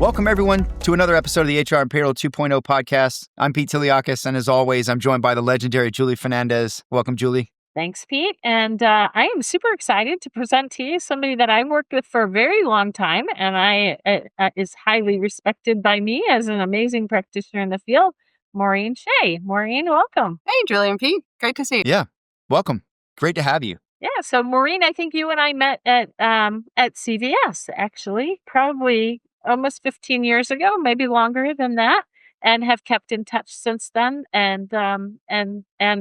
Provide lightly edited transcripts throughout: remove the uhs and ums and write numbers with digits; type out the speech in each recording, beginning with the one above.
Welcome, everyone, to another episode of the HR and Payroll 2.0 podcast. I'm Pete Tiliakis, and as always, I'm joined by the legendary Julie Fernandez. Welcome, Julie. Thanks, Pete. And I am super excited to present to you somebody that I've worked with for a very long time, and I is highly respected by me as an amazing practitioner in the field, Maureen Shea. Maureen, welcome. Hey, Julie and Pete. Great to see you. Yeah, welcome. Great to have you. Yeah, so Maureen, I think you and I met at CVS, actually, probably almost 15 years ago, maybe longer than that, and have kept in touch since then. And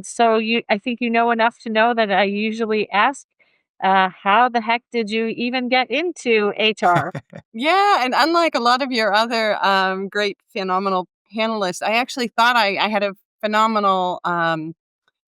so I think you know enough to know that I usually ask, how the heck did you even get into HR? Yeah, and unlike a lot of your other great, phenomenal panelists, I actually thought I had a phenomenal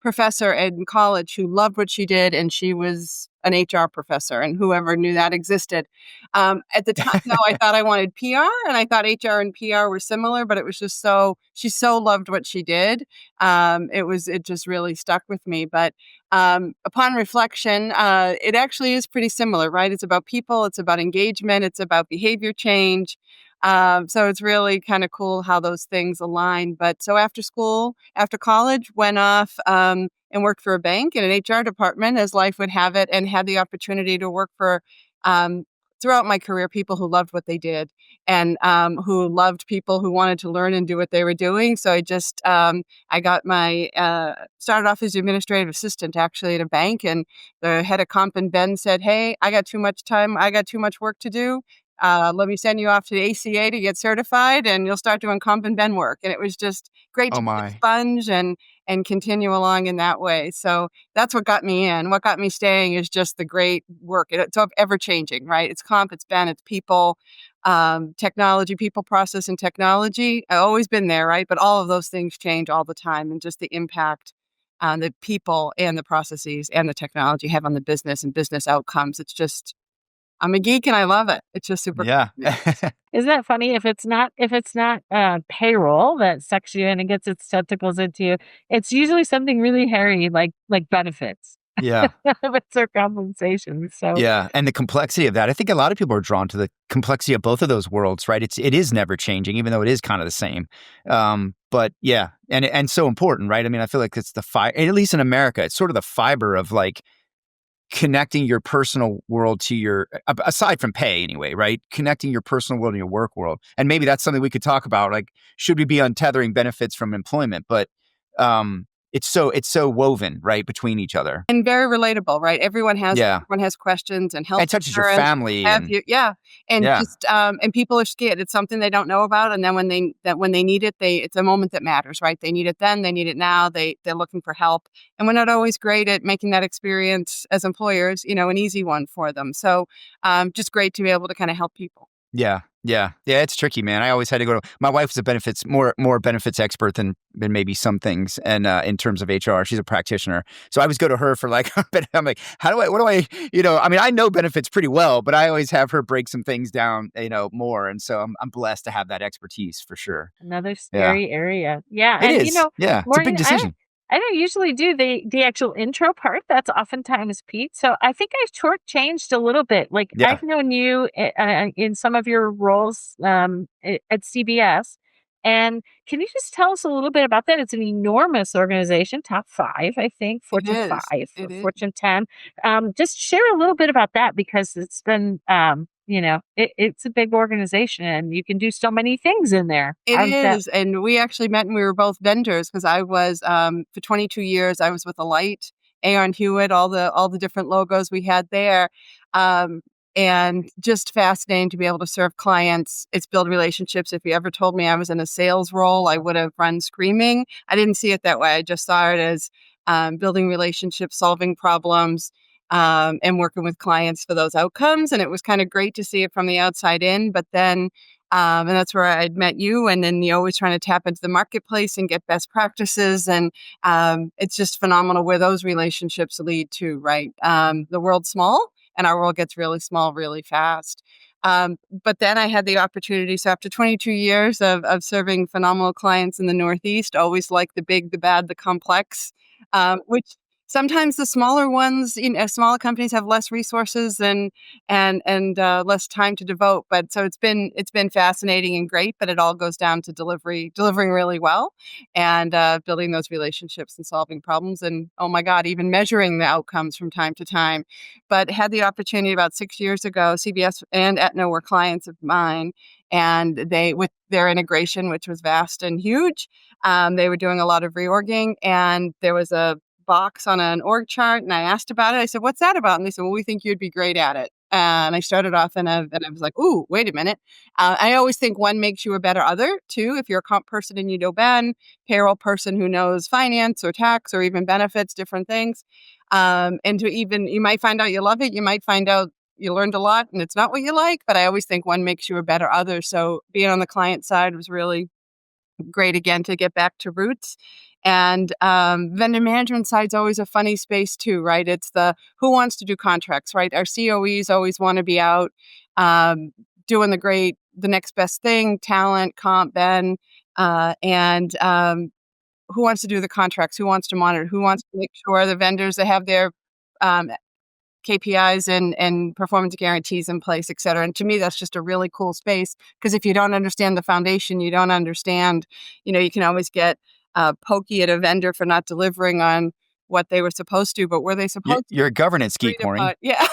professor in college who loved what she did, and she was an HR professor, and whoever knew that existed. At the time, though, I thought I wanted PR, and I thought HR and PR were similar, but it was just she so loved what she did. It just really stuck with me. But upon reflection, it actually is pretty similar, right? It's about people, it's about engagement, it's about behavior change. So it's really kind of cool how those things align. But so after school, after college, went off and worked for a bank in an HR department, as life would have it, and had the opportunity to work for, throughout my career, people who loved what they did and who loved people who wanted to learn and do what they were doing. So I got started off as administrative assistant actually at a bank, and the head of comp and Ben said, "Hey, I got too much time. I got too much work to do. Let me send you off to the ACA to get certified, and you'll start doing comp and ben work." And it was just great to be a sponge and continue along in that way. So that's what got me in. What got me staying is just the great work. It's ever changing, right? It's comp, it's ben, it's people, technology, people, process, and technology. I've always been there, right? But all of those things change all the time, and just the impact the people and the processes and the technology have on the business and business outcomes. I'm a geek and I love it. It's just super. Yeah. Isn't that funny? If it's not payroll that sucks you in and gets its tentacles into you, it's usually something really hairy, like benefits. Yeah. Benefits or compensation. So yeah, and the complexity of that. I think a lot of people are drawn to the complexity of both of those worlds, right? It is never changing, even though it is kind of the same. But yeah, and so important, right? I mean, I feel like it's at least in America, it's sort of the fiber of like connecting your personal world to your, aside from pay anyway, right? Connecting your personal world and your work world. And maybe that's something we could talk about. Like, should we be untethering benefits from employment? But it's so woven, right, between each other. And very relatable, right? Everyone has questions and health. It touches your family. And people are scared. It's something they don't know about. And then when they need it, it's a moment that matters, right? They need it then, they need it now, they're looking for help. And we're not always great at making that experience as employers, an easy one for them. So just great to be able to kind of help people. Yeah. It's tricky, man. I always had to go to. My wife's a more benefits expert than maybe some things, and in terms of HR, she's a practitioner. So I always go to her for like. I'm like, what do I? I mean, I know benefits pretty well, but I always have her break some things down, more. And so I'm blessed to have that expertise for sure. Another scary area, yeah. It is. Maureen, it's a big decision. I don't usually do the actual intro part. That's oftentimes Pete. So I think I've shortchanged a little bit. Like I've known you in some of your roles at CVS. And can you just tell us a little bit about that? It's an enormous organization, top 5, I think, Fortune 5, Fortune 10. Just share a little bit about that, because it's been, it's a big organization and you can do so many things in there. It is. And we actually met and we were both vendors, because I was, for 22 years, I was with Alight, Aon Hewitt, all the different logos we had there. And just fascinating to be able to serve clients. It's build relationships. If you ever told me I was in a sales role, I would have run screaming. I didn't see it that way. I just saw it as building relationships, solving problems, and working with clients for those outcomes. And it was kind of great to see it from the outside in. But then, and that's where I'd met you. And then you're always trying to tap into the marketplace and get best practices. And it's just phenomenal where those relationships lead to, right? The world's small. And our world gets really small really fast. But then I had the opportunity. So after 22 years of serving phenomenal clients in the Northeast, always like the big, the bad, the complex, which sometimes the smaller ones, smaller companies have less resources and less time to devote. But so it's been fascinating and great. But it all goes down to delivering really well, and building those relationships and solving problems. And oh my God, even measuring the outcomes from time to time. But had the opportunity about 6 years ago. CVS and Aetna were clients of mine, and they, with their integration, which was vast and huge, they were doing a lot of reorging, and there was a box on an org chart, and I asked about it. I said, "What's that about?" And they said, "Well, we think you'd be great at it." And I started off, and I was like, "Ooh, wait a minute." I always think one makes you a better other, too. If you're a comp person and you know Ben, payroll person who knows finance or tax or even benefits, different things. And you might find out you love it. You might find out you learned a lot and it's not what you like, but I always think one makes you a better other. So being on the client side was really great, again, to get back to roots. And vendor management side's always a funny space too, right? It's the who wants to do contracts, right? Our COEs always want to be out doing the next best thing, talent, comp, Ben, and who wants to do the contracts? Who wants to monitor? Who wants to make sure the vendors that have their um, KPIs and performance guarantees in place, et cetera. And to me, that's just a really cool space, because if you don't understand the foundation, you don't understand, you can always get pokey at a vendor for not delivering on what they were supposed to, but were they supposed to? You're a governance geek, Maureen. Yeah.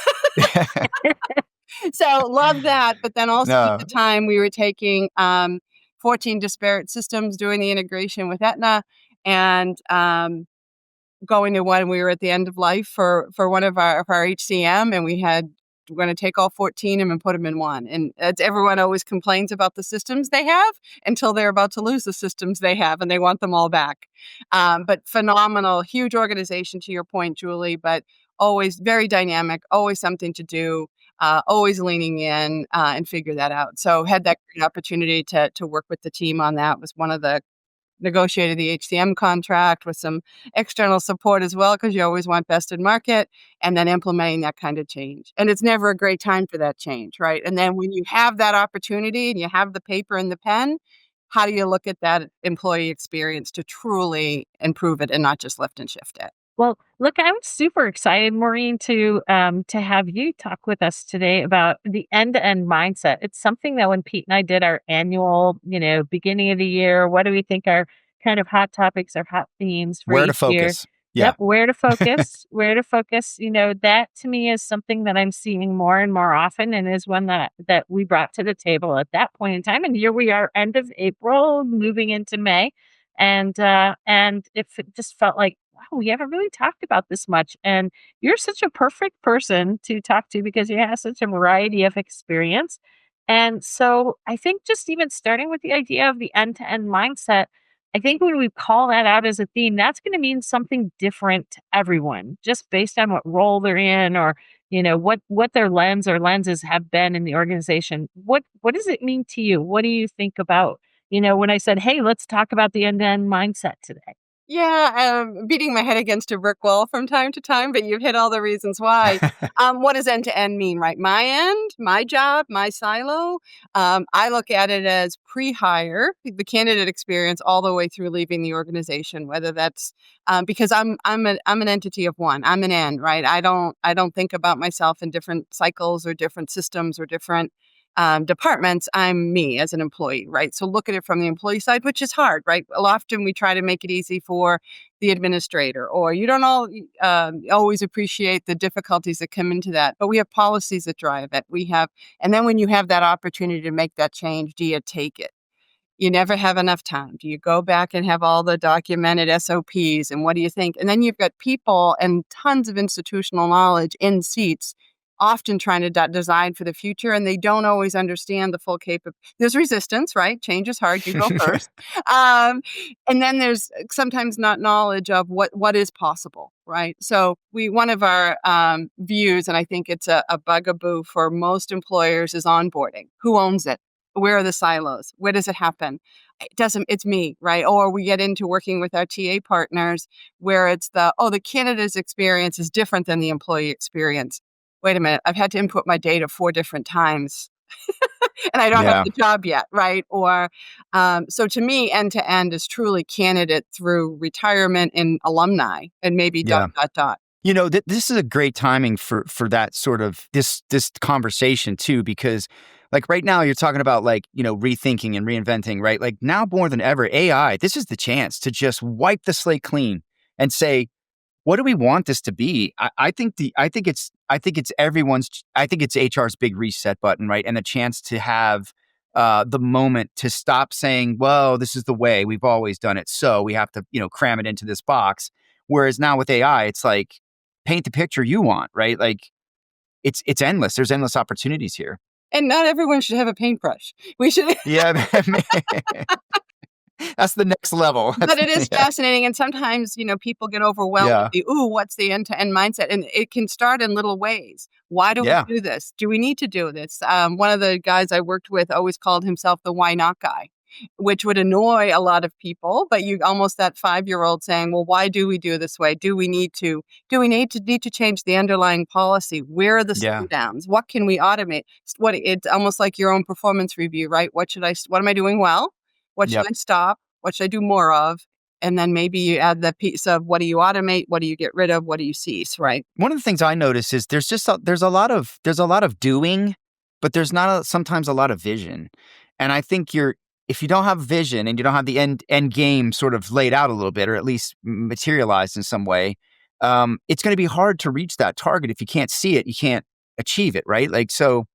So love that. But then also at the time we were taking 14 disparate systems, doing the integration with Aetna, and going to one. We were at the end of life for one of our HCM, and we're going to take all 14 of them and put them in one. And everyone always complains about the systems they have until they're about to lose the systems they have, and they want them all back. But phenomenal, huge organization, to your point, Julie, but always very dynamic, always something to do, always leaning in and figure that out. So had that great opportunity to work with the team on that. Was one of the negotiated the HCM contract with some external support as well, because you always want best in market, and then implementing that kind of change. And it's never a great time for that change, right? And then when you have that opportunity and you have the paper and the pen, how do you look at that employee experience to truly improve it and not just lift and shift it? Well, look, I'm super excited, Maureen, to have you talk with us today about the end-to-end mindset. It's something that when Pete and I did our annual, beginning of the year, what do we think are kind of hot topics or hot themes for where to each year? focus. Yeah. Yep, where to focus, where to focus. That to me is something that I'm seeing more and more often, and is one that we brought to the table at that point in time. And here we are, end of April, moving into May, and it just felt like, wow, we haven't really talked about this much. And you're such a perfect person to talk to because you have such a variety of experience. And so I think just even starting with the idea of the end to end mindset, I think when we call that out as a theme, that's going to mean something different to everyone, just based on what role they're in, or what their lens or lenses have been in the organization. What does it mean to you? What do you think about when I said, hey, let's talk about the end to end mindset today? Yeah, beating my head against a brick wall from time to time, but you've hit all the reasons why. What does end to end mean, right? My end, my job, my silo. I look at it as pre-hire, the candidate experience, all the way through leaving the organization. Whether that's because I'm an entity of one. I'm an end, right? I don't think about myself in different cycles or different systems or different departments. I'm me as an employee, right? So look at it from the employee side, which is hard, right? Often we try to make it easy for the administrator, or you don't always appreciate the difficulties that come into that. But we have policies that drive it. And then when you have that opportunity to make that change, do you take it? You never have enough time. Do you go back and have all the documented SOPs, and what do you think? And then you've got people and tons of institutional knowledge in seats, often trying to design for the future, and they don't always understand the full There's resistance, right? Change is hard. You go first. And then there's sometimes not knowledge of what is possible, right? So one of our views, and I think it's a bugaboo for most employers, is onboarding. Who owns it? Where are the silos? Where does it happen? It's me, right? Or we get into working with our TA partners where it's the candidate's experience is different than the employee experience. Wait a minute, I've had to input my data 4 different times. and I don't have Yeah. the job yet, right? Or so to me, end to end is truly candidate through retirement and alumni, and maybe dot Yeah. dot dot. This is a great timing for that sort of this conversation too, because like right now you're talking about like, rethinking and reinventing, right? Like now more than ever, AI, this is the chance to just wipe the slate clean and say, what do we want this to be? I think it's HR's big reset button, right? And the chance to have the moment to stop saying, well, this is the way we've always done it, so we have to, cram it into this box. Whereas now with AI, it's like paint the picture you want, right? Like it's endless. There's endless opportunities here. And not everyone should have a paintbrush. We should. Yeah, that's the next level. But it is Yeah, fascinating, and sometimes, people get overwhelmed with yeah, the, "Ooh, what's the end-to-end mindset?" And it can start in little ways. Why do we yeah, do this? Do we need to do this? One of the guys I worked with always called himself the "why not" guy, which would annoy a lot of people, but you almost that five-year-old saying, "Well, why do we do it this way? Do we need to? Do we need to change the underlying policy? Where are the yeah, slowdowns? What can we automate?" It's almost like your own performance review, right? What am I doing well? What should yep. I stop? What should I do more of? And then maybe you add the piece of what do you automate? What do you get rid of? What do you cease, right? One of the things I notice is there's a lot of doing, but there's not sometimes a lot of vision. And I think if you don't have vision and you don't have the end game sort of laid out a little bit, or at least materialized in some way, it's going to be hard to reach that target. If you can't see it, you can't achieve it, right? Like so.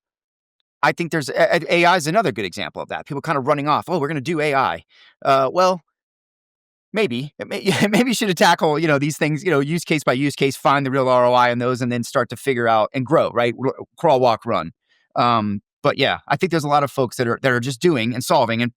I think AI is another good example of that. People kind of running off. Oh, we're going to do AI. Well, maybe, maybe you should tackle, these things, use case by use case, find the real ROI on those, and then start to figure out and grow, right? Crawl, walk, run. But yeah, I think there's a lot of folks that are just doing and solving,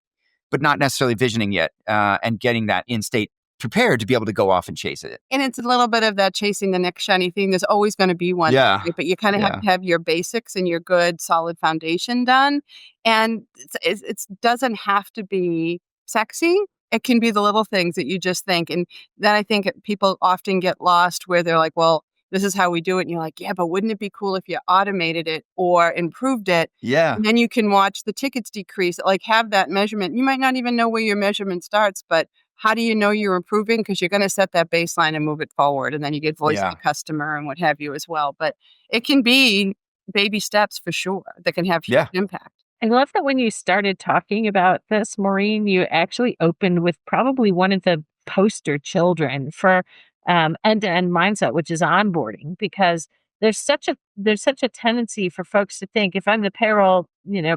but not necessarily visioning yet, and getting that in state prepared to be able to go off and chase it. And it's a little bit of that chasing the next shiny thing. There's always going to be one, Yeah, right? But you kind of have yeah, to have your basics and your good, solid foundation done. And it doesn't have to be sexy. It can be the little things that you just think. And then I think people often get lost where they're like, well, this is how we do it. And you're like, yeah, but wouldn't it be cool if you automated it or improved it? yeah, And then you can watch the tickets decrease, like have that measurement. You might not even know where your measurement starts, but how do you know you're improving? Because you're going to set that baseline and move it forward. And then you get voice of yeah, the customer and what have you as well. But it can be baby steps for sure that can have huge yeah, impact. I love that when you started talking about this, Maureen, you actually opened with probably one of the poster children for end-to-end mindset, which is onboarding, because there's such a tendency for folks to think if I'm the payroll,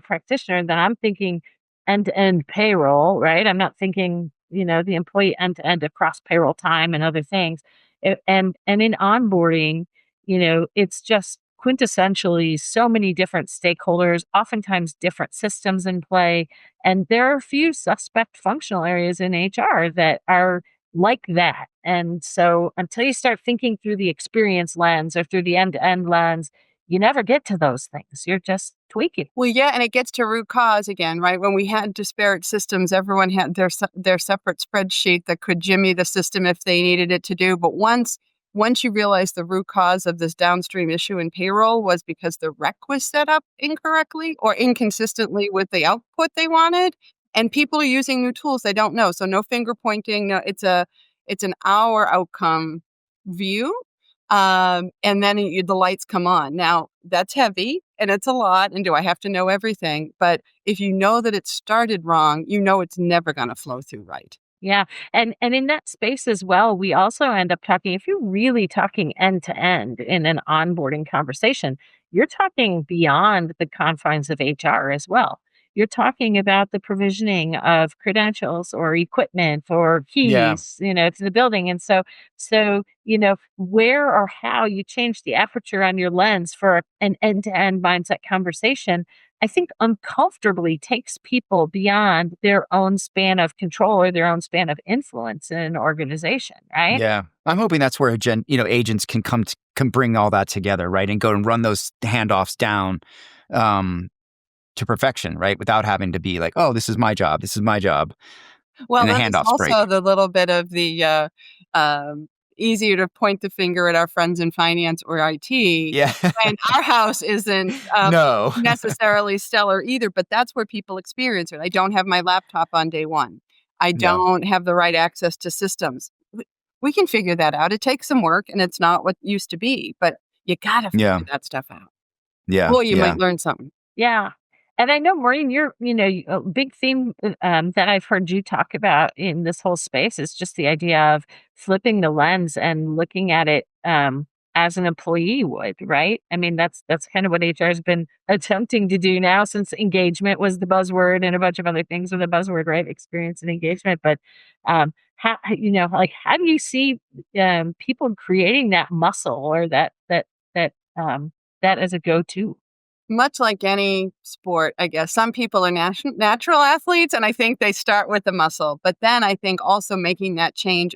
practitioner, then I'm thinking end-to-end payroll, right? I'm not thinking, the employee end-to-end across payroll time and other things. And in onboarding, it's just quintessentially so many different stakeholders, oftentimes different systems in play. And there are a few suspect functional areas in HR that are like that. And so until you start thinking through the experience lens or through the end to end lens, you never get to those things. You're just tweaking. Well, yeah, and it gets to root cause again, right? When we had disparate systems, everyone had their separate spreadsheet that could jimmy the system if they needed it to do. But once you realize the root cause of this downstream issue in payroll was because the rec was set up incorrectly or inconsistently with the output they wanted, and people are using new tools they don't know. So no finger pointing. No, it's an hour outcome view. And then the lights come on. Now that's heavy and it's a lot. And do I have to know everything? But if you know that it started wrong, you know it's never going to flow through right. Yeah. And in that space as well, we also end up talking, if you're really talking end to end in an onboarding conversation, you're talking beyond the confines of HR as well. You're talking about the provisioning of credentials or equipment or yeah, keys, to the building. And so, where or how you change the aperture on your lens for an end-to-end mindset conversation, I think uncomfortably takes people beyond their own span of control or their own span of influence in an organization, right? yeah. I'm hoping that's where agents can bring all that together, right, and go and run those handoffs down. To perfection, right? Without having to be like, oh, this is my job, Well, and the then it's handoffs break. also the little bit of the, easier to point the finger at our friends in finance or IT. Yeah. And our house isn't No. necessarily stellar either, but that's where people experience it. I don't have my laptop on day one. I Yeah. don't have the right access to systems. We can figure that out. It takes some work, and it's not what it used to be, but you got to Yeah. figure that stuff out. Yeah. Well, you Yeah. might learn something. Yeah. And I know, Maureen, you're, a big theme that I've heard you talk about in this whole space is just the idea of flipping the lens and looking at it as an employee would, right? I mean, that's kind of what HR has been attempting to do now since engagement was the buzzword and a bunch of other things were the buzzword, right? Experience and engagement. But how do you see people creating that muscle or that as a go-to? Much like any sport, I guess, some people are natural athletes, and I think they start with the muscle. But then I think also making that change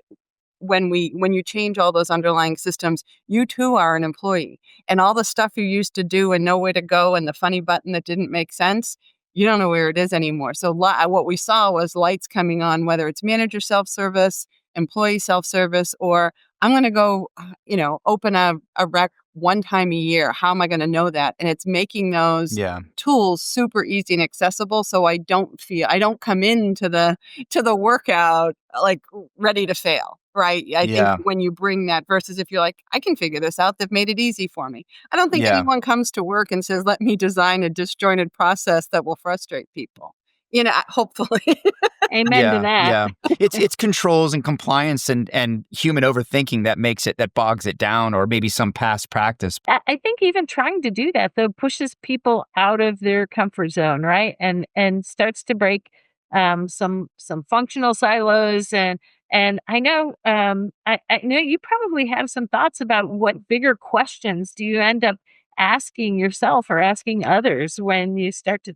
when you change all those underlying systems, you too are an employee. And all the stuff you used to do and know where to go and the funny button that didn't make sense, you don't know where it is anymore. So what we saw was lights coming on, whether it's manager self-service, employee self-service, or I'm going to go, open a rec one time a year. How am I going to know that? And it's making those Yeah. tools super easy and accessible. So I don't come into the workout like ready to fail. Right. I think Yeah. when you bring that versus if you're like, I can figure this out, they've made it easy for me. I don't think Yeah. anyone comes to work and says, let me design a disjointed process that will frustrate people. Hopefully. Amen to Yeah, that. yeah. It's controls and compliance and human overthinking that bogs it down, or maybe some past practice. I think even trying to do that though pushes people out of their comfort zone, right? And starts to break some functional silos and I know I know you probably have some thoughts about what bigger questions do you end up asking yourself or asking others when you start to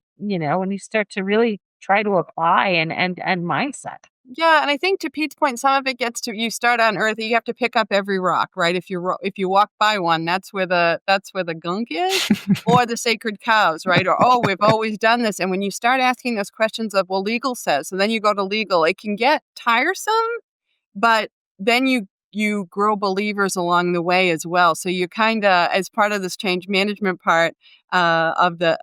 really try to apply and mindset. Yeah, and I think to Pete's point, some of it gets to you start on Earth. You have to pick up every rock, right? If you walk by one, that's where the gunk is, or the sacred cows, right? Or we've always done this. And when you start asking those questions of legal says, so then you go to legal, it can get tiresome, but then you grow believers along the way as well. So you kind of, as part of this change management part of the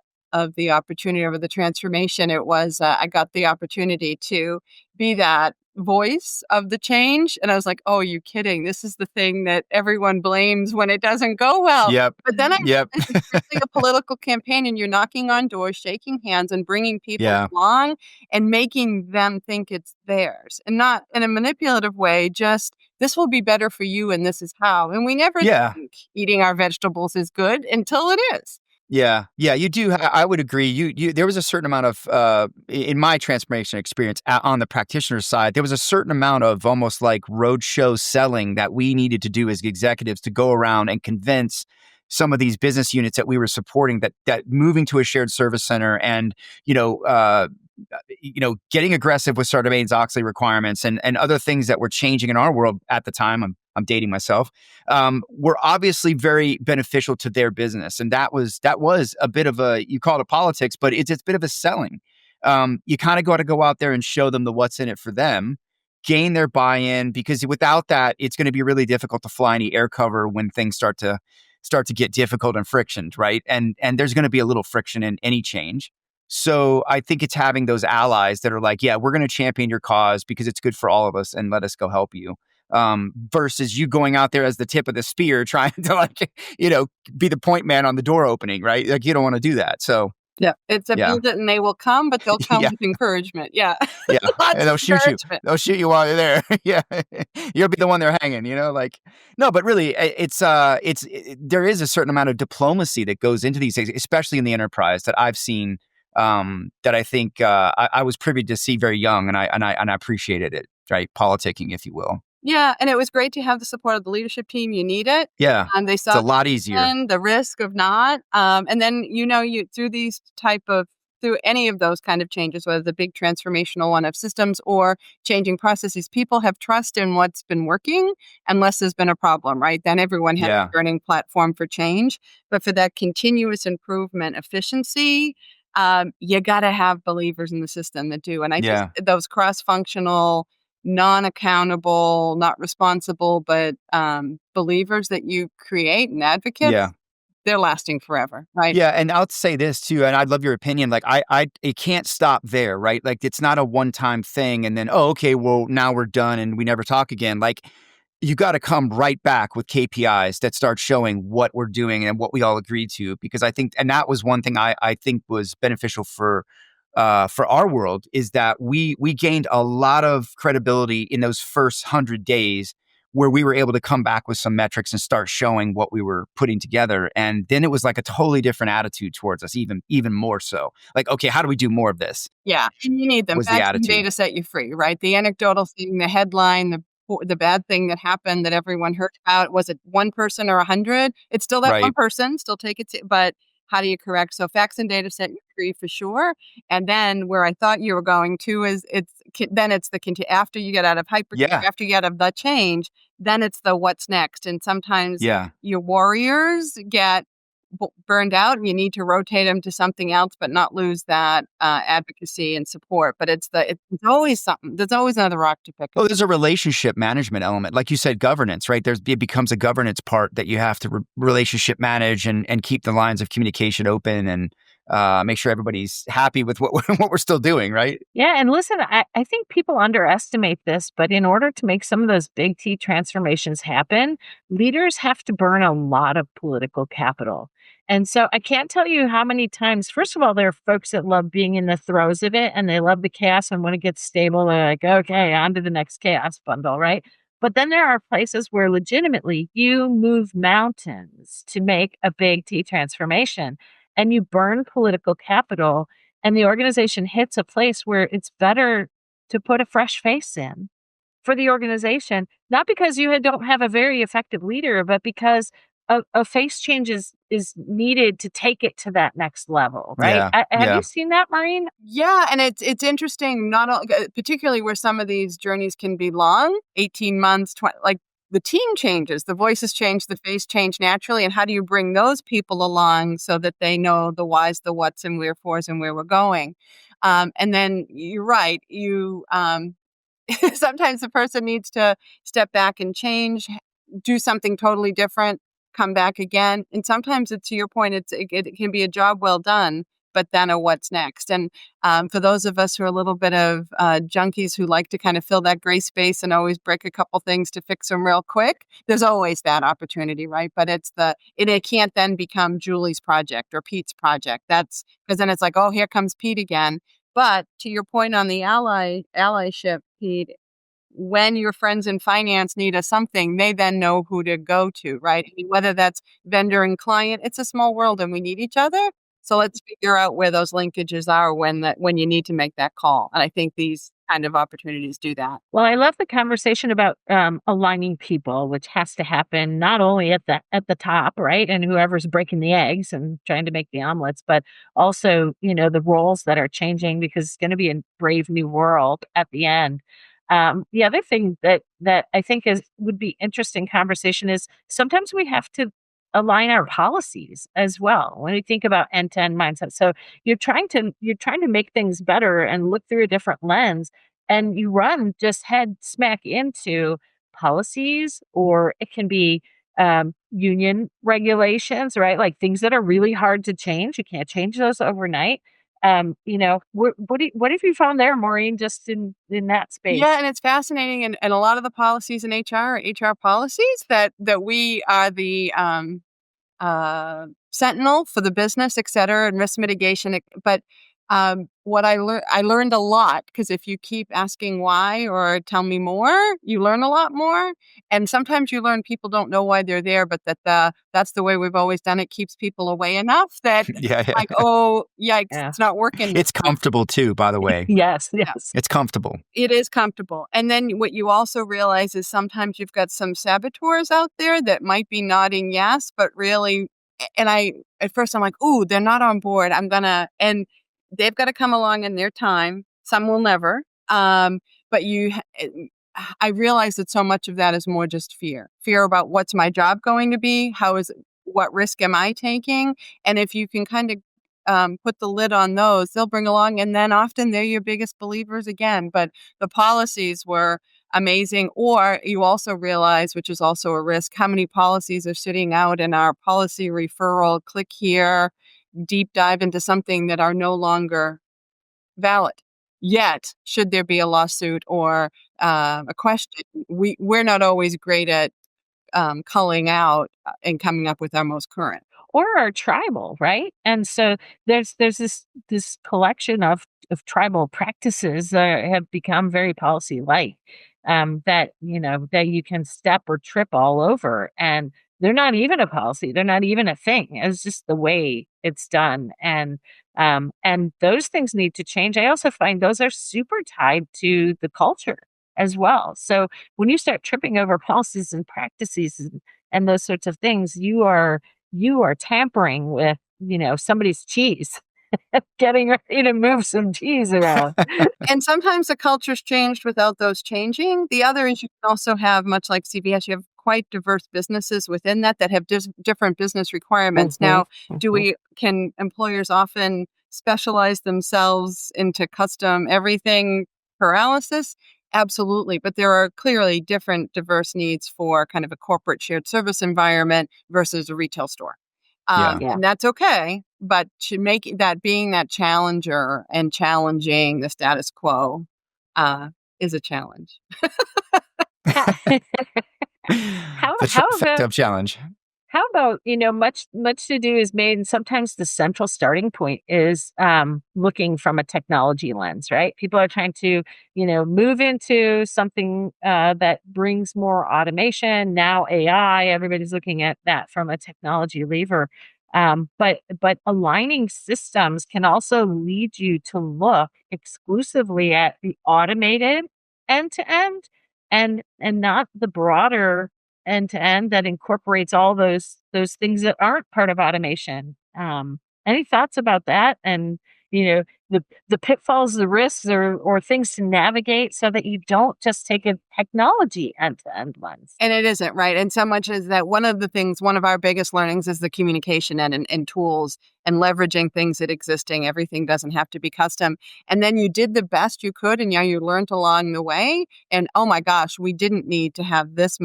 opportunity over the transformation, it was I got the opportunity to be that voice of the change, and I was like, "Oh, you kidding? This is the thing that everyone blames when it doesn't go well." Yep. But then I Yep. realized it's really a political campaign, and you're knocking on doors, shaking hands, and bringing people Yeah. along, and making them think it's theirs, and not in a manipulative way. Just this will be better for you, and this is how. And we never Yeah. think eating our vegetables is good until it is. Yeah, yeah, you do. I would agree. There was a certain amount of, in my transformation experience on the practitioner side, there was a certain amount of almost like roadshow selling that we needed to do as executives to go around and convince some of these business units that we were supporting that moving to a shared service center and, getting aggressive with Sarbanes-Oxley requirements and other things that were changing in our world at the time. I'm dating myself. Were obviously very beneficial to their business, and that was a bit of you call it politics, but it's a bit of a selling. You kind of got to go out there and show them the what's in it for them, gain their buy-in, because without that, it's going to be really difficult to fly any air cover when things start to get difficult and frictioned, right? And there's going to be a little friction in any change. So I think it's having those allies that are like, yeah, we're going to champion your cause because it's good for all of us, and let us go help you. Versus you going out there as the tip of the spear, trying to be the point man on the door opening, right? Like you don't want to do that. So yeah, it's a build it and they will come, but they'll come Yeah. with encouragement. Yeah. Yeah, Lots and they'll of shoot you. encouragement. They'll shoot you while they're there. Yeah, you'll be the one they're hanging. No, but really, there is a certain amount of diplomacy that goes into these things, especially in the enterprise that I've seen. That I think I was privy to see very young, and I appreciated it. Right, politicking, if you will. Yeah, and it was great to have the support of the leadership team. You need it. Yeah, They it's a saw lot easier. the risk of not. And then you through these through any of those kind of changes, whether the big transformational one of systems or changing processes, people have trust in what's been working unless there's been a problem, right? Then everyone has a burning platform for change. But for that continuous improvement efficiency, you got to have believers in the system that do. And I just those cross-functional non-accountable, not responsible, but believers that you create and Yeah. advocates, they're lasting forever, right? Yeah, and I'll say this too, and I'd love your opinion. Like, it can't stop there, right? Like, it's not a one-time thing, and then, oh, okay, well, now we're done, and we never talk again. Like, you got to come right back with KPIs that start showing what we're doing and what we all agreed to. Because I think, and that was one thing I think was beneficial for our world, is that we gained a lot of credibility in those first 100 days, where we were able to come back with some metrics and start showing what we were putting together. And then it was like a totally different attitude towards us, even more so. Like, okay, how do we do more of this? Yeah, and you need them. Was the Facts and attitude. data set you free, right? The anecdotal thing, the headline, the bad thing that happened that everyone heard about, was it one person or 100? It's still that one Right. person, still take it, but how do you correct? So facts and data set you free for sure. And then where I thought you were going to is after you get out of hypercare, Yeah. after you get out of the change, then it's the what's next. And sometimes Yeah. your warriors get burned out and you need to rotate them to something else, but not lose that advocacy and support. But it's always something. There's always another rock to pick up. Oh, there's a relationship management element. Like you said, governance, right? It becomes a governance part that you have to relationship manage and keep the lines of communication open and make sure everybody's happy with what what we're still doing, right? Yeah, and listen, I think people underestimate this, but in order to make some of those big T transformations happen, leaders have to burn a lot of political capital. And so I can't tell you how many times, first of all, there are folks that love being in the throes of it and they love the chaos. And when it gets stable, they're like, okay, on to the next chaos bundle, right? But then there are places where legitimately you move mountains to make a big T transformation and you burn political capital and the organization hits a place where it's better to put a fresh face in for the organization, not because don't have a very effective leader, but because a face change is needed to take it to that next level, right? Yeah. Have you Yeah. seen that, Maureen? Yeah, and it's interesting, not all, particularly where some of these journeys can be long, 18 months, 20, like the team changes, the voices change, the face change naturally, and how do you bring those people along so that they know the whys, the whats, and wherefores, and where we're going? And then you're right, sometimes the person needs to step back and change, do something totally different, come back again. And sometimes it's, to your point, it can be a job well done, but then a what's next. And for those of us who are a little bit of junkies who like to kind of fill that gray space and always break a couple things to fix them real quick, there's always that opportunity, right? But it can't then become Julie's project or Pete's project. That's because then it's like, oh, here comes Pete again. But to your point on the allyship, Pete, when your friends in finance need a something, they then know who to go to, right? I mean, whether that's vendor and client, it's a small world and we need each other. So let's figure out where those linkages are when you need to make that call. And I think these kind of opportunities do that. Well, I love the conversation about aligning people, which has to happen not only at the top, right, and whoever's breaking the eggs and trying to make the omelets, but also the roles that are changing because it's going to be a brave new world at the end. The other thing that I think would be interesting conversation is sometimes we have to align our policies as well when we think about end-to-end mindset. So you're trying to make things better and look through a different lens, and you run just head smack into policies, or it can be union regulations, right? Like things that are really hard to change. You can't change those overnight. What have you found there, Maureen, just in that space? Yeah, and it's fascinating, and a lot of the policies in HR are HR policies that we are the sentinel for the business, et cetera, and risk mitigation. But what I learned a lot, because if you keep asking why or tell me more, you learn a lot more. And sometimes you learn people don't know why they're there, but that's the way we've always done it, keeps people away enough that Yeah. Yeah. like, oh, yikes, Yeah. it's not working. It's comfortable too, by the way. Yes, yes. It's comfortable. It is comfortable. And then what you also realize is sometimes you've got some saboteurs out there that might be nodding yes, but really, and at first I'm like, ooh, they're not on board. And they've got to come along in their time. Some will never. But I realize that so much of that is more just fear about what's my job going to be? What risk am I taking? And if you can kind of put the lid on those, they'll bring along, and then often they're your biggest believers again. But the policies were amazing. Or you also realize, which is also a risk, how many policies are sitting out in our policy referral, click here, deep dive into something that are no longer valid. Yet, should there be a lawsuit or a question, we're not always great at culling out and coming up with our most current. Or are tribal, right? And so there's this collection of tribal practices that have become very policy like, that that you can step or trip all over, and they're not even a policy, they're not even a thing. It's just the way it's done, and those things need to change. I also find those are super tied to the culture as well. So when you start tripping over policies and practices and those sorts of things, you are tampering with, somebody's cheese, getting ready to move some cheese around. And sometimes the culture's changed without those changing. The other is you can also have, much like CVS, you have quite diverse businesses within that have different business requirements. Now, can employers often specialize themselves into custom everything paralysis? Absolutely. But there are clearly different diverse needs for kind of a corporate shared service environment versus a retail store. Yeah. Yeah. And that's okay. But to make that, being that challenger and challenging the status quo is a challenge. How The how about trifecta challenge. How about, much to do is made, and sometimes the central starting point is looking from a technology lens, right? People are trying to, move into something that brings more automation. Now AI, everybody's looking at that from a technology lever. But aligning systems can also lead you to look exclusively at the automated end to end, and not the broader end to end that incorporates all those things that aren't part of automation. Any thoughts about that? And the pitfalls, the risks, or things to navigate so that you don't just take a technology end to end lens. And it isn't, right? And so much is that one of our biggest learnings is the communication and tools and leveraging things that existing. Everything doesn't have to be custom. And then you did the best you could, and you learned along the way. And oh my gosh, we didn't need to have this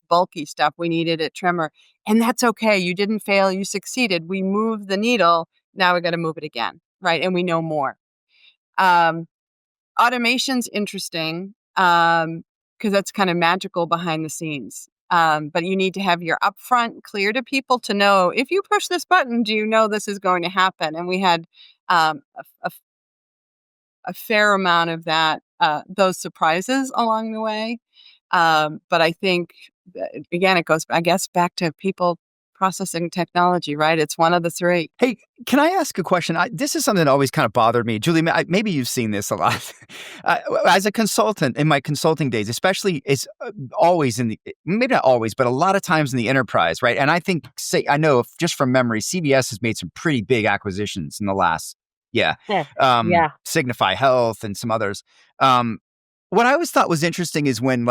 bulky stuff. We needed it trimmer. And that's okay. You didn't fail. You succeeded. We moved the needle. Now we got to move it again, right? And we know more. Automation's interesting because that's kind of magical behind the scenes. But you need to have your upfront clear to people to know, if you push this button, do you know this is going to happen? And we had a fair amount of that, those surprises along the way. But I think, again, it goes, I guess, back to people processing technology, right? It's one of the three. Hey, can I ask a question? This is something that always kind of bothered me. Julie, maybe you've seen this a lot. As a consultant in my consulting days, especially, it's always maybe not always, but a lot of times in the enterprise, right? And I think, I know just from memory, CVS has made some pretty big acquisitions in the last, Yeah. Signify Health and some others. What I always thought was interesting is when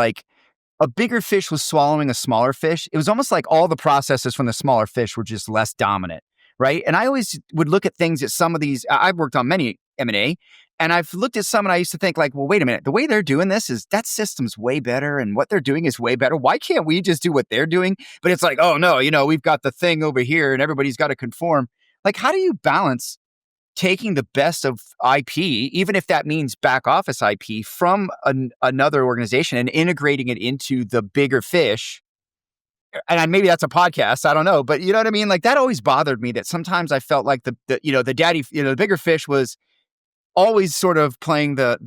a bigger fish was swallowing a smaller fish, it was almost like all the processes from the smaller fish were just less dominant, right? And I always would look at things at some of these. I've worked on many M&A, and I've looked at some and I used to think well, wait a minute, the way they're doing this is that system's way better and what they're doing is way better. Why can't we just do what they're doing? But it's oh no, we've got the thing over here and everybody's got to conform. How do you balance taking the best of IP, even if that means back office IP, from another organization and integrating it into the bigger fish? And maybe that's a podcast, I don't know, but you know what I mean? That always bothered me, that sometimes I felt like the daddy, the bigger fish was always sort of playing the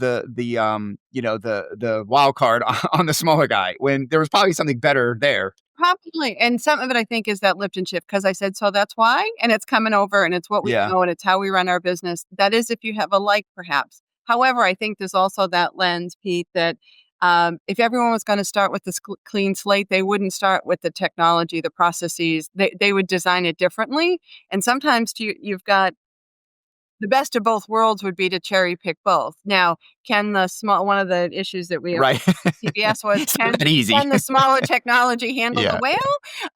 wild card on the smaller guy when there was probably something better there. Probably. And some of it, I think, is that lift and shift, because I said, so that's why. And it's coming over and it's what we know and it's how we run our business. That is if you have a like, perhaps. However, I think there's also that lens, Pete, that if everyone was going to start with this clean slate, they wouldn't start with the technology, the processes. They would design it differently. And sometimes you've got the best of both worlds would be to cherry pick both. Now, can the one of the issues that we right. CBS was, can the smaller technology handle the whale?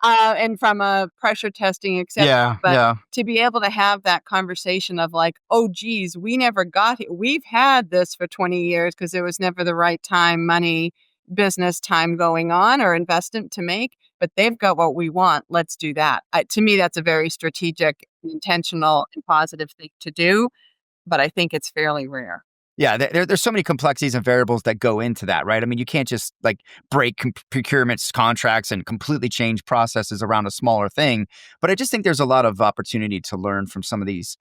And from a pressure testing, et cetera. But to be able to have that conversation of oh, geez, we never got it. We've had this for 20 years because it was never the right time, money, business time going on or investment to make, but they've got what we want. Let's do that. To me, that's a very strategic, intentional, and positive thing to do, but I think it's fairly rare. Yeah, there's so many complexities and variables that go into that, right? I mean, you can't just like break procurements contracts and completely change processes around a smaller thing. But I just think there's a lot of opportunity to learn from some of these,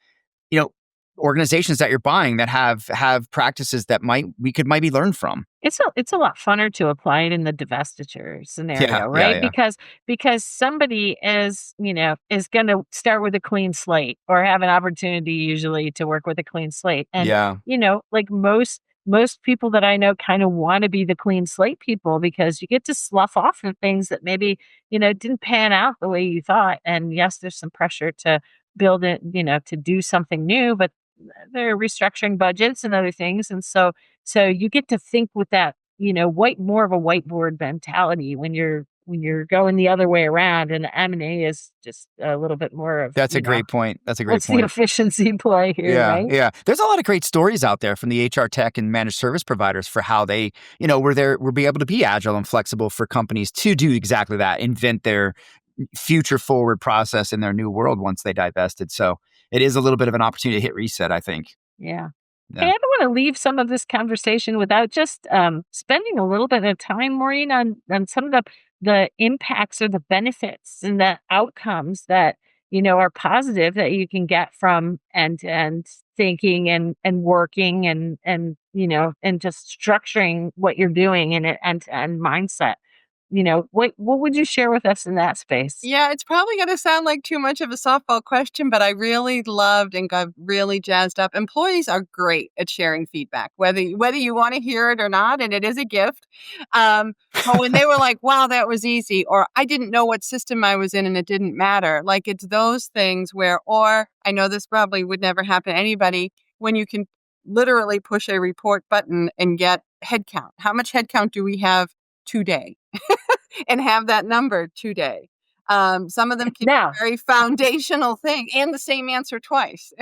you know, organizations that you're buying that have practices that might be learned from. It's a lot funner to apply it in the divestiture Yeah, scenario, yeah, right? yeah, Because somebody is going to start with a clean slate or have an opportunity usually to work with a clean slate. And yeah. like most people that I know kind of want to be the clean slate people because you get to slough off the things that maybe, didn't pan out the way you thought. And yes, there's some pressure to build it, to do something new, but they're restructuring budgets and other things. And so you get to think with that, more of a whiteboard mentality when you're going the other way around, and the M&A is just a little bit more of, That's a great point. That's a great what's the point. efficiency play here, Yeah, right? yeah. There's a lot of great stories out there from the HR tech and managed service providers for how they, were be able to be agile and flexible for companies to do exactly that, invent their future forward process in their new world once they divested. So it is a little bit of an opportunity to hit reset, I think. Yeah. Hey, Yeah. I don't want to leave some of this conversation without just spending a little bit of time, Maureen, on some of the impacts or the benefits and the outcomes that are positive that you can get from end-to-end thinking and working and just structuring what you're doing in an end-to-end mindset. What would you share with us in that space? Yeah, it's probably going to sound like too much of a softball question, but I really loved and got really jazzed up. Employees are great at sharing feedback, whether you want to hear it or not, and it is a gift. But when they were like, "Wow, that was easy," or "I didn't know what system I was in, and it didn't matter," like it's those things where, or I know this probably would never happen to anybody, when you can literally push a report button and get headcount. How much headcount do we have today? And have that number today. Some of them can be Now, very foundational thing and the same answer twice.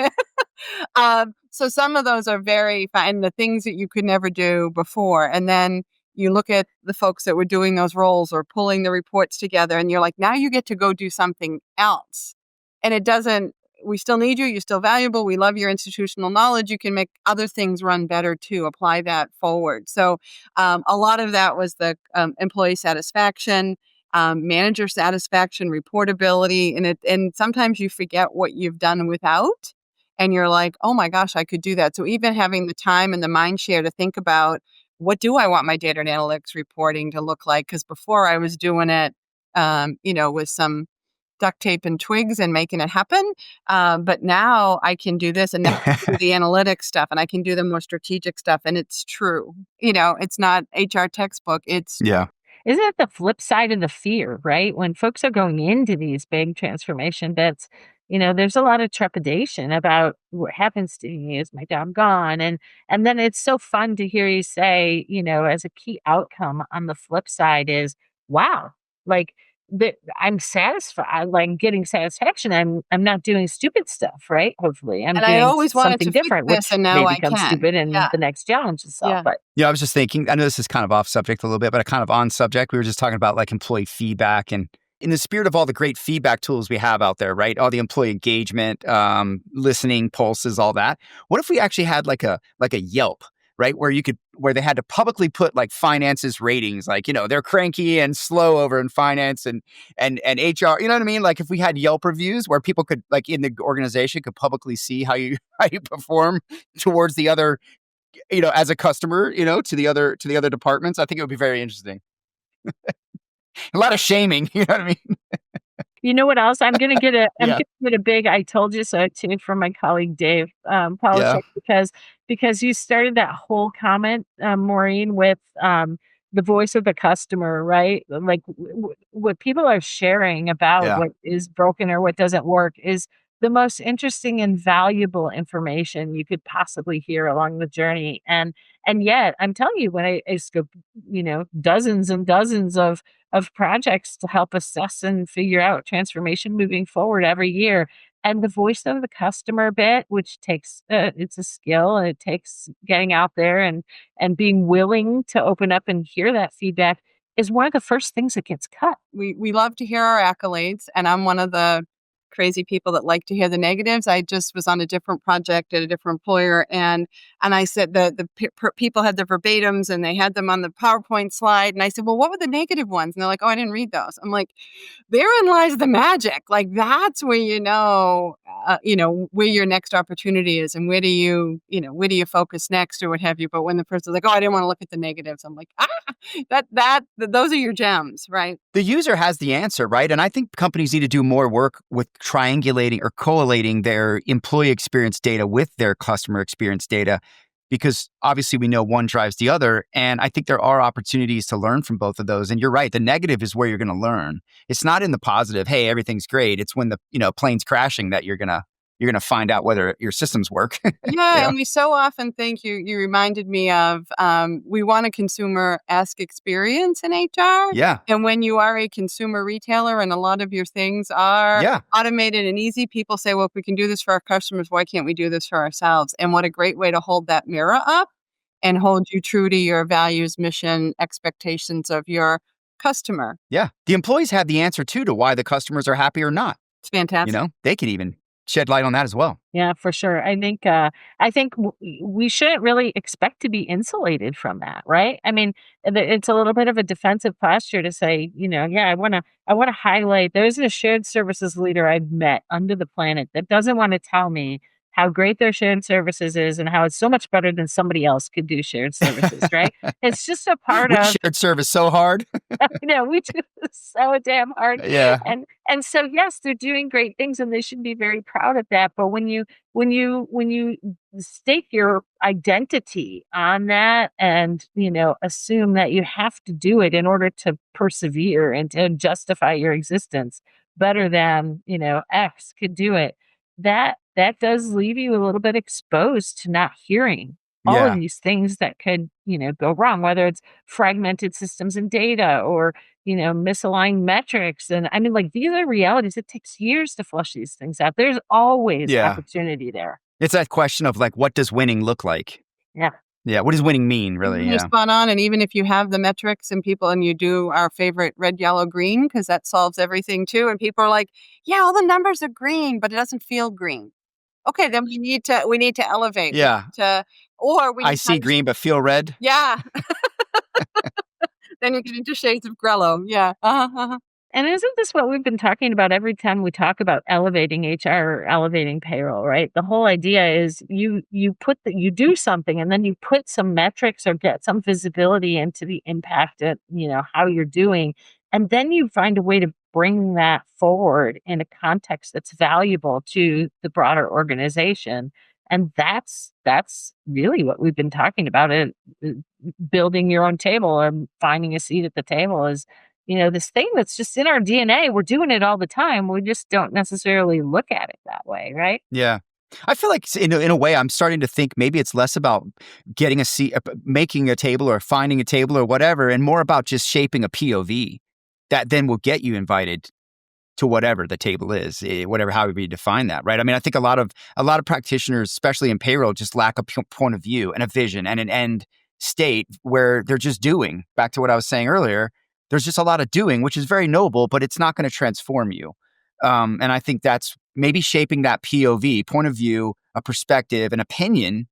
So some of those are very fine, the things that you could never do before. And then you look at the folks that were doing those roles or pulling the reports together, and you're like, now you get to go do something else. And it doesn't, we still need you. You're still valuable. We love your institutional knowledge. You can make other things run better too. Apply that forward. So a lot of that was the employee satisfaction, manager satisfaction, reportability, and sometimes you forget what you've done without, and you're like, oh my gosh, I could do that. So even having the time and the mind share to think about, what do I want my data and analytics reporting to look like? Because before I was doing it, with some duct tape and twigs and making it happen. But now I can do this, and now I can do the analytics stuff, and I can do the more strategic stuff. And it's true. It's not HR textbook. It's Yeah. isn't it the flip side of the fear, right? When folks are going into these big transformation bits, there's a lot of trepidation about what happens to me. Is my job gone? And then it's so fun to hear you say, as a key outcome on the flip side is, wow, like that I'm satisfied, like getting satisfaction. I'm not doing stupid stuff, right? Hopefully, I'm and I doing always wanted something to fix different, this, which and may now I become can. stupid in Yeah, the next challenge itself. yeah. But Yeah, I was just thinking, I know this is kind of off subject a little bit, but kind of on subject. We were just talking about like employee feedback, and in the spirit of all the great feedback tools we have out there, right? All the employee engagement, listening, pulses, all that. What if we actually had like a Yelp, right? Where they had to publicly put like finances ratings, like, they're cranky and slow over in finance and HR, you know what I mean? Like if we had Yelp reviews where people could, like in the organization, could publicly see how you how you perform towards the other, as a customer, to the other departments. I think it would be very interesting. A lot of shaming, you know what I mean? you know what else? I'm Yeah. gonna get a big "I told you so" too from my colleague Dave Yeah. Polishek, because you started that whole comment, Maureen, with the voice of the customer, right? Like what people are sharing about Yeah. what is broken or what doesn't work is the most interesting and valuable information you could possibly hear along the journey. And yet, I'm telling you, when I scope, dozens and dozens of projects to help assess and figure out transformation moving forward every year. and the voice of the customer bit, which takes it's a skill, and it takes getting out there and being willing to open up and hear that feedback, is one of the first things that gets cut. We love to hear our accolades, and I'm one of the crazy people that like to hear the negatives. I just was on a different project at a different employer, and I said people had the verbatims and they had them on the PowerPoint slide, and I said, well, what were the negative ones? And they're like, oh, I didn't read those. I'm like, therein lies the magic. Like, that's where where your next opportunity is, and where do you focus next, or what have you. But when the person's like, oh, I didn't want to look at the negatives, I'm like, those are your gems, right? The user has the answer, right? And I think companies need to do more work with triangulating or collating their employee experience data with their customer experience data, because obviously we know one drives the other. And I think there are opportunities to learn from both of those. And you're right, the negative is where you're going to learn. It's not in the positive, hey, everything's great. It's when the plane's crashing that you're gonna find out whether your systems work. Yeah, and we so often think, you reminded me of, we want a consumer-esque experience in HR. Yeah. And when you are a consumer retailer and a lot of your things are automated and easy, people say, well, if we can do this for our customers, why can't we do this for ourselves? And what a great way to hold that mirror up and hold you true to your values, mission, expectations of your customer. Yeah. The employees have the answer, too, to why the customers are happy or not. It's fantastic. They can even shed light on that as well. Yeah, for sure. I think we shouldn't really expect to be insulated from that, right? I mean, it's a little bit of a defensive posture to say, I want to highlight, there's a shared services leader I've met under the planet that doesn't want to tell me how great their shared services is and how it's so much better than somebody else could do shared services, right? It's just a part we of shared service so hard. we do so damn hard. Yeah. And so yes, they're doing great things and they should be very proud of that. But when you stake your identity on that and assume that you have to do it in order to persevere and to justify your existence better than X could do it, that does leave you a little bit exposed to not hearing all of these things that could, go wrong, whether it's fragmented systems and data or, misaligned metrics. And I mean, like, these are realities. It takes years to flush these things out. There's always opportunity there. It's that question of, like, what does winning look like? Yeah. Yeah. What does winning mean, really? You're spot on. And even if you have the metrics and you do our favorite red, yellow, green, because that solves everything too. And people are like, yeah, all the numbers are green, but it doesn't feel green. Okay, then we need to elevate. Yeah. I see green but feel red. Yeah. Then you get into shades of Grello. Yeah. And isn't this what we've been talking about every time we talk about elevating HR or elevating payroll, right? The whole idea is you do something and then you put some metrics or get some visibility into the impact at, how you're doing. And then you find a way to bring that forward in a context that's valuable to the broader organization. And that's really what we've been talking about. Building your own table and finding a seat at the table is, this thing that's just in our DNA. We're doing it all the time. We just don't necessarily look at it that way, right? Yeah. I feel like in a way, I'm starting to think maybe it's less about getting a seat, making a table or finding a table or whatever, and more about just shaping a POV that then will get you invited to whatever the table is, whatever, however you define that, right? I mean, I think a lot of practitioners, especially in payroll, just lack a point of view and a vision and an end state where they're just doing. Back to what I was saying earlier, there's just a lot of doing, which is very noble, but it's not going to transform you. And I think that's maybe shaping that POV, point of view, a perspective, an opinion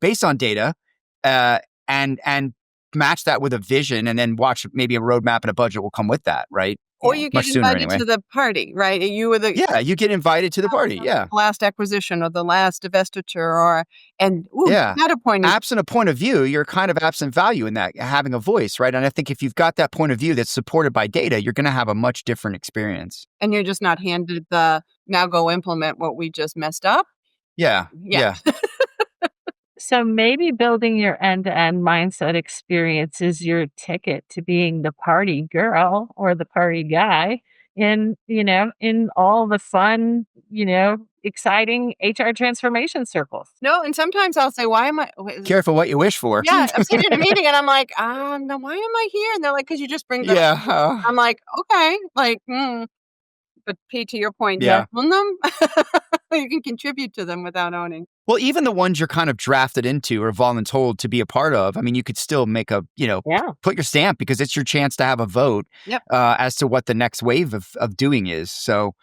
based on data, and match that with a vision, and then watch maybe a roadmap and a budget will come with that, right? Or you get invited to the party, right? You get invited to the party. Yeah, the last acquisition or the last divestiture, not a point. Absent a point of view, you're kind of absent value in that, having a voice, right? And I think if you've got that point of view that's supported by data, you're going to have a much different experience. And you're just not handed the now go implement what we just messed up. Yeah. So maybe building your end-to-end mindset experience is your ticket to being the party girl or the party guy in all the fun, exciting HR transformation circles. No, and sometimes I'll say, why am I... Careful what you wish for. Yeah, I'm sitting in a meeting and I'm like, no, why am I here? And they're like, because you just bring the... Yeah. I'm like, okay, But Pete, to your point, Yeah. yes, own them. You can contribute to them without owning. Well, even the ones you're kind of drafted into or voluntold to be a part of, I mean, you could still make a, Yeah. put your stamp because it's your chance to have a vote Yep. As to what the next wave of doing is. So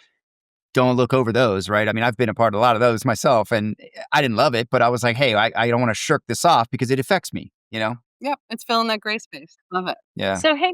don't look over those, right? I mean, I've been a part of a lot of those myself and I didn't love it, but I was like, hey, I don't want to shirk this off because it affects me, Yep. It's filling that gray space. Love it. Yeah. So, hey,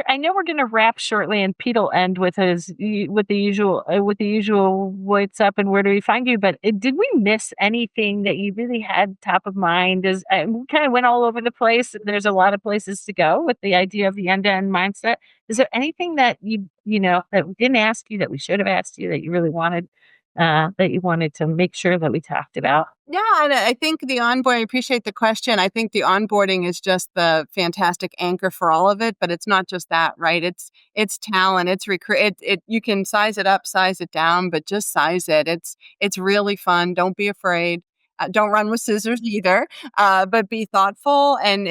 I know we're going to wrap shortly and Pete will end with with the usual what's up and where do we find you? But did we miss anything that you really had top of mind? We kind of went all over the place. There's a lot of places to go with the idea of the end-to-end mindset. Is there anything that that we didn't ask you that we should have asked you that you really wanted, that you wanted to make sure that we talked about? Yeah, and I think the onboarding, I appreciate the question. I think the onboarding is just the fantastic anchor for all of it, but it's not just that, right? It's talent, it's recruit. You can size it up, size it down, but just size it. It's really fun. Don't be afraid. Don't run with scissors either, but be thoughtful, and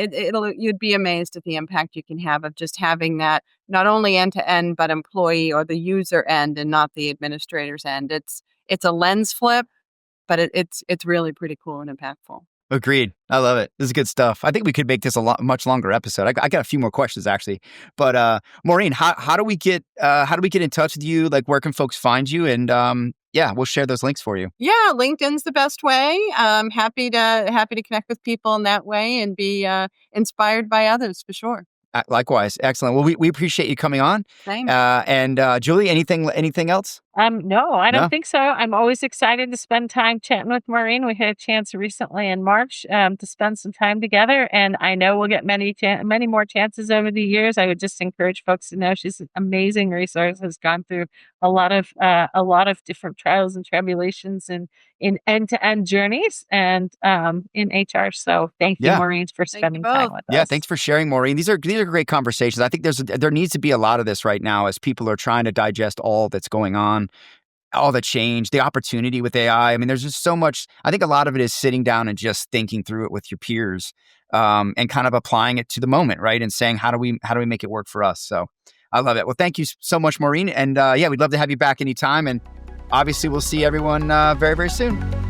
you'd be amazed at the impact you can have of just having that not only end to end, but employee or the user end, and not the administrator's end. It's a lens flip, but it's really pretty cool and impactful. Agreed. I love it. This is good stuff. I think we could make this much longer episode. I got a few more questions actually, but Maureen, how do we get in touch with you? Like, where can folks find you? And we'll share those links for you. Yeah, LinkedIn's the best way. Happy to connect with people in that way and be inspired by others for sure. Likewise. Excellent. Well, we appreciate you coming on. Same. And Julie, anything else? No, I don't No? think so. I'm always excited to spend time chatting with Maureen. We had a chance recently in March to spend some time together, and I know we'll get many more chances over the years. I would just encourage folks to know she's an amazing resource. Has gone through a lot of different trials and tribulations and in end-to-end journeys and in HR. So thank you, Maureen, for spending time with us. Yeah, thanks for sharing, Maureen. These are great conversations. I think there needs to be a lot of this right now as people are trying to digest all that's going on, all the change, the opportunity with AI. I mean, there's just so much. I think a lot of it is sitting down and just thinking through it with your peers, and kind of applying it to the moment, right? And saying, how do we make it work for us? So I love it. Well, thank you so much, Maureen. And we'd love to have you back anytime. And obviously, we'll see everyone very, very soon.